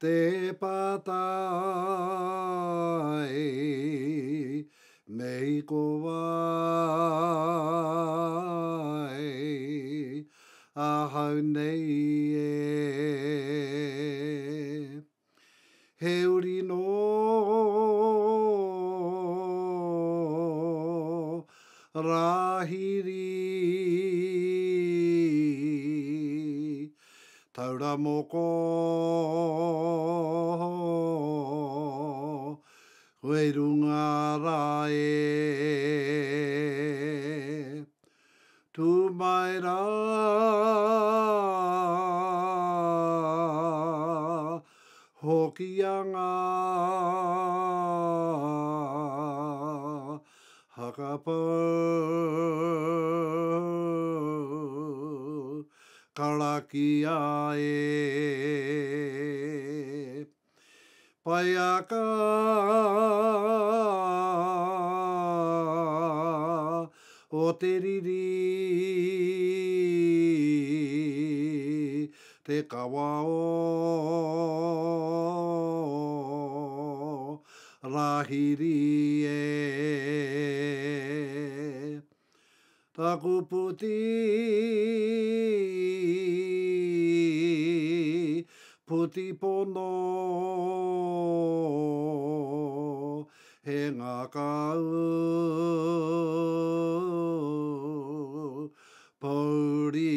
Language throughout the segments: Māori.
te patai mei ko vai a hau nei he uri no rahiri taura moko koe runga rae tu mai rā hoki anga hakapau karaki ae pai aka o te riri te kawa o rahiri taku puti puti pono he ngā kau pauri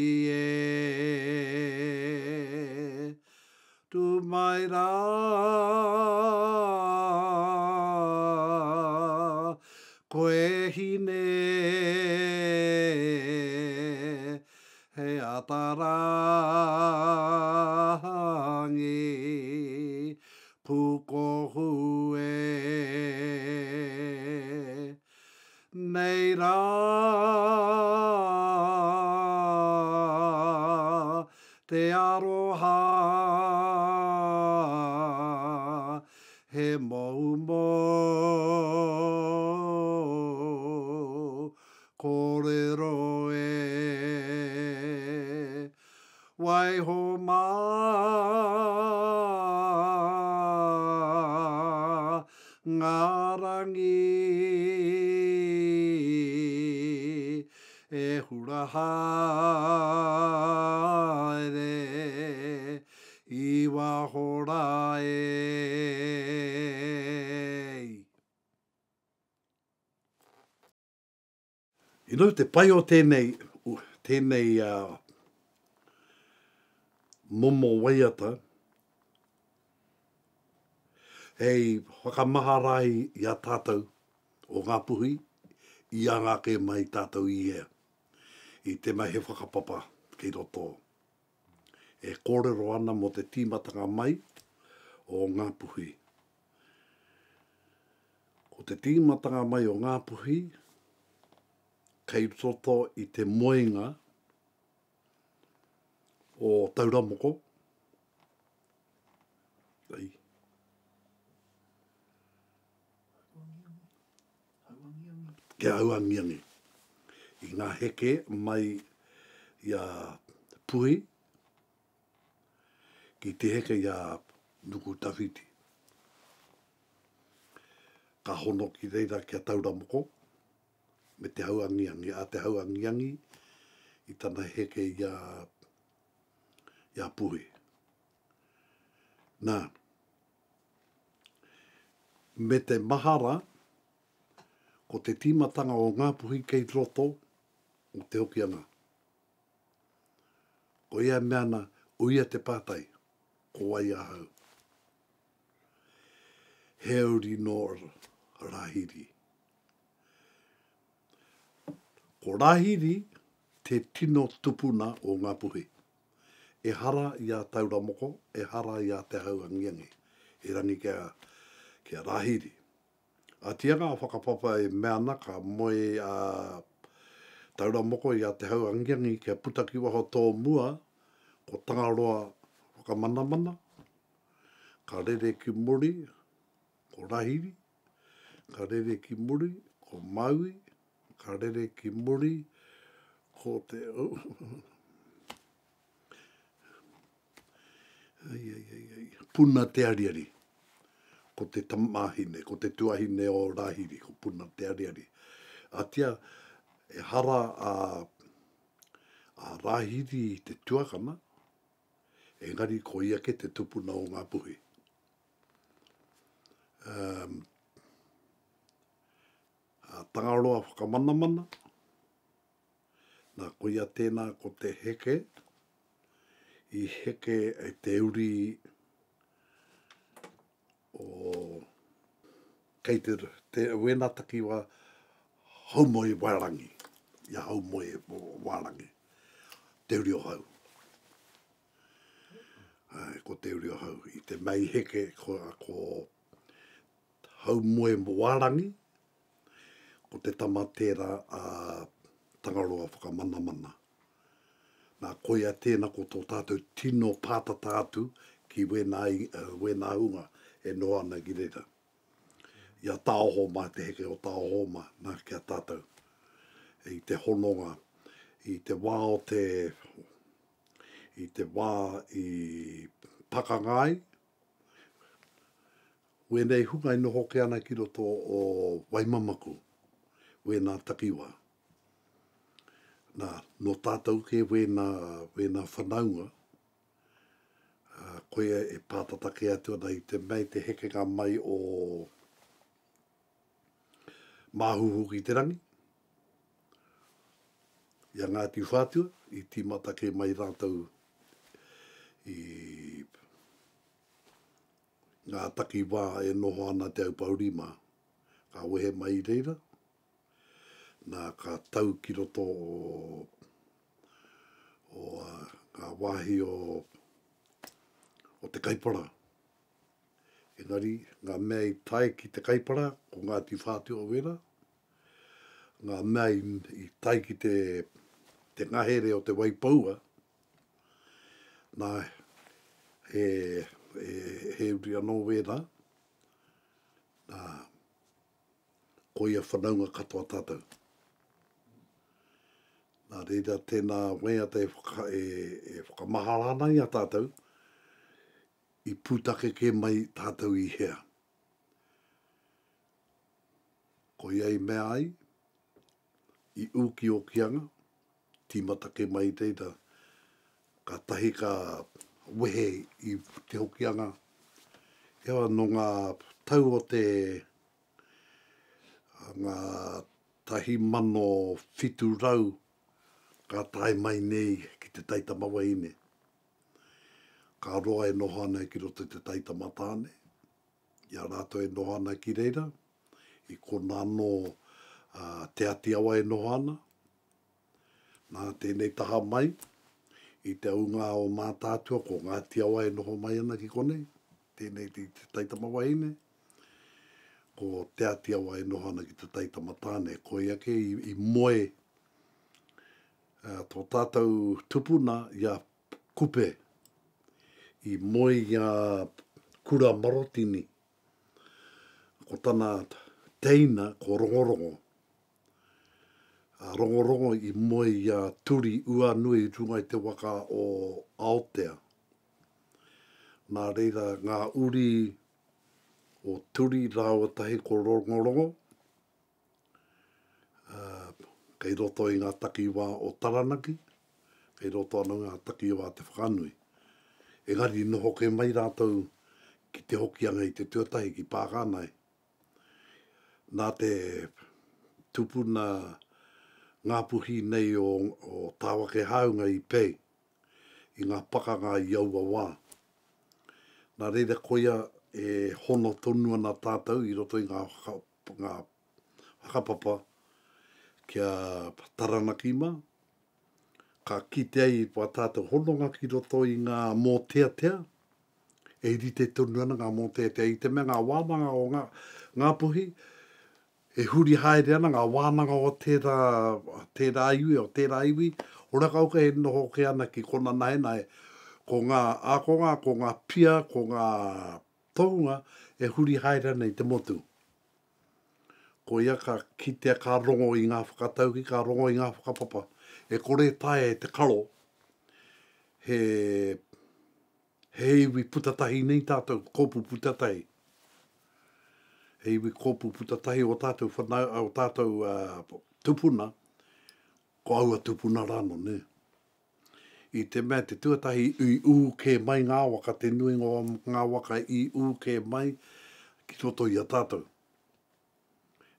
tu mai rā koe hine he atarangi puko hue nei rā te aroha he mau kōrero waiho mā ngā rangi hura haere I wahora You know, te pai o tēnei momo waiata, hei whakamaharai I a tātou o ngā puhi, I a ngā ke mai tātou I ea. I te mai he whakapapa ki roto. E kōrero ana mo te tīmatanga mai o ngā puhi. Ko te tīmatanga mai o ngā puhi, kei roto I te moenga o Tauramoko. Ei. Ke auangiangi. I ngā heke mai I a puhi, ki te heke I a nuku tawhiti. Ka hono ki reira ki a Tauramoko, me te hauangiangi, a te hauangiangi, I tana heke I a puhi. Nā, me te mahara, ko te tīmatanga o ngā puhi kei roto, o te hokianga. Ko ia meana, uia te pātai, ko wai ahau. He uri no rahiri. Ko rahiri, te tino tupuna o ngā puhi. E hara I a Tauramoko, e hara I a te hauangiangi. E rangi kia rahiri. A tianga a whakapapa e meana ka moe a Tauramoko I a te hauangiangi kia putaki waho tō mua ko tangaroa whakamanamana, ka rere ki muri, ko rahiri, ka rere ki muri, ko maui, ka rere ki muri, ko te... ai. puna te ariari. Ko te tamahine, ko te tuahine o Rahiri, ko puna te ariari. Atia, e hara a Rahiri te tuakana, engari ko ia ke te tupuna o ngā puhi. A tangaroa whakamanamana, nā ko ia tēnā ko te heke, i heke e te uri o kei te wena takiwa haumoe wairangi, ia haumoe wairangi, te uri o hau. Ko te uri o hau, i te mai heke ko haumoe wairangi, ko te tamatera a tangaroa whakamanamana. Nā koia tēnā ko tō tātou tino pātata atu ki wena hunga e noa ana ki reira. Ia tāohoma te heke o tāohoma nā kia tātou. I te hononga, i te wā o i te wā i Pakangai, wenei hunga i noho ke ana ki roto o Waimamaku, wena takiwa. Nā, no tātou ke wena whanaunga, koe e pātatake atu ana i te mei te heke ngā mai o Māhuhu ki te rangi. Ia Ngāti Whātua, i tīmata ke mai rātou i ngā taki wā e noho ana te au paurima. Ka wehe mai reira, nā ka tau ki roto o ngā wāhi o te kaipara. Engari, ngā mea i tae ki te kaipara, ko Ngāti Whātua o wera. Ngā mea i tae ki te ngahere o te Waipaua, nā he uri anō wera, nā ko ia whanaunga katoa tātou. Nā reira tēnā wea te whakamaharana i a tātou, i pūtake ke mai tātou i hea. Ko iai mea ai, i uki o kianga, tīmata ke mai reira, ka tahi ka wehe i te hokianga. Ewa no ngā tau o ngā tahi mano whitu rau, ka tae mai nei ki te taitama waine. Ka roa e noho ana ki roto te taitama tāne. Ia rātou e noho ana ki reira. I kona anō te atiawa e noho ana. Nā tēnei taha mai. I te aunga o mātātua ko Ngāti Awa e noho mai ana ki konei. Tēnei te taitama waine. Ko te atiawa e noho ana ki te taitama tāne. Ko ia ke i moe tō tātou tupuna ia kupe. I moe ia kura marotini. Ko tana teina ko rongorongo. Rongorongo i moe ia turi ua nui runga i te waka o Aotea. Nā reira ngā uri o turi rāua tahi ko rongorongo. Kei roto i ngā takiwā o Taranaki. Kei roto anu ngā takiwā te whakanui. Engari noho ke mai rātou ki te hokianga i te tuatahi ki Pākānai. Nā te tupuna ngā puhi nei o tāwake haunga i pei. I ngā pakanga i aua wā. Nā reira koia e hono tonu ana tātou i roto i ngā whakapapa kia Taranaki ma. Ka kite ai pa tātou hononga ki roto i ngā mōteatea. E rite tonu ana ngā mōteatea. I te mea ngā wānanga o ngā puhi. E huri haere ana ngā wānanga o tērā iwi o tērā iwi. Ora kauka e noho ke ana ki kona nae. Ko ngā ākonga, ko ngā pia, ko ngā tohunga. E huri haere ana i te motu. Ko ia ka kitea ka rongo i ngā whakatauki, ka rongo i ngā whakapapa. E kore tae e te karo, he He iwi putatahi nei tātou kopu putatahi. He iwi kopu putatahi o tātou whanau, o tātou tupuna, ko aua tupuna rano, ne? I te mea te tuatahi i u ke mai ngā waka, te nuinga o ngā waka i u ke mai, ki toto i a tātou.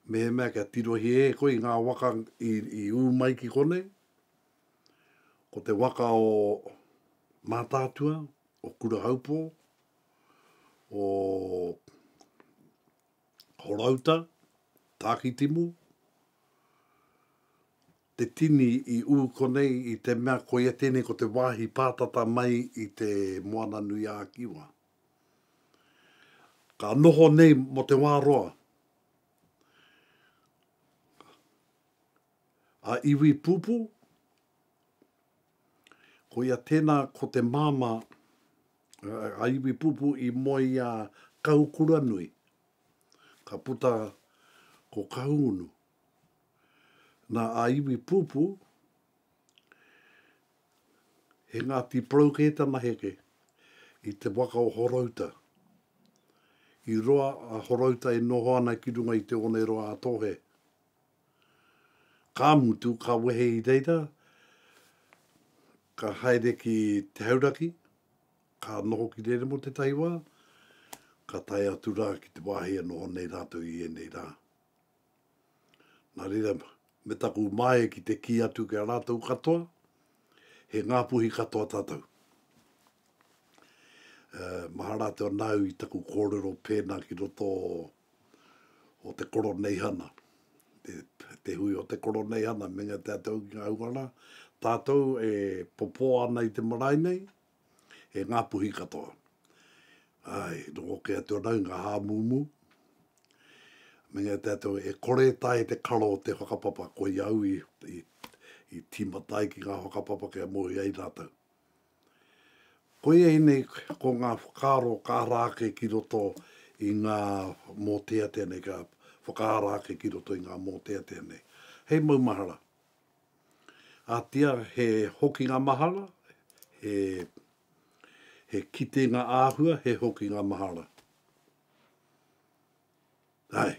Me he mea kia tirohi e koe ngā waka i u mai ki kone, ko te waka o mātātua, o kura haupo, o horauta, tākitimu, te tini i u konei i te mea ko ia tēnei ko te wāhi pātata mai i te moana nui a kiwa. Ka noho nei mo te wāroa. A iwi pupu, ko ia tēnā ko te māma, a iwi pupu i moi a kaukura nui. Ka puta ko kaungunu. Nā a iwi pupu, he Ngāti Parauketa Maheke, i te waka o horauta. I roa a horauta e noho ana ki runga i te one roa a tohe. Ka mutu, ka wehe i reira, ka haere ki te hauraki, ka noho ki reira mo te taiwa, ka tai atu rā ki te wāhi e noho nei rātou i e nei rā. Nā reira, me taku mai ki te ki atu ki a rātou katoa, he ngā puhi katoa tātou. Maha rātou nau i taku kōrero pēnā ki roto o te koro neihana. Te hui o te koro neihana, menga tātou ki ngā ungana, tātou e popo ana i te marae nei, he ngā puhi katoa. Ai, no ke atua nau ngā hāmumu, menga tātou e kore tai te karo o te whakapapa, ko iau i timatai ki ngā whakapapa kia mohi ai rātou. Ko ia nei ko ngā whakaro kārāke ki roto i ngā mōtea tēnei, ka whakārāke ki roto i ngā mōtea tēnei. Hei maumahara. A tia he hoki ngā mahara, he kite ngā āhua, he hoki ngā mahara. Ai,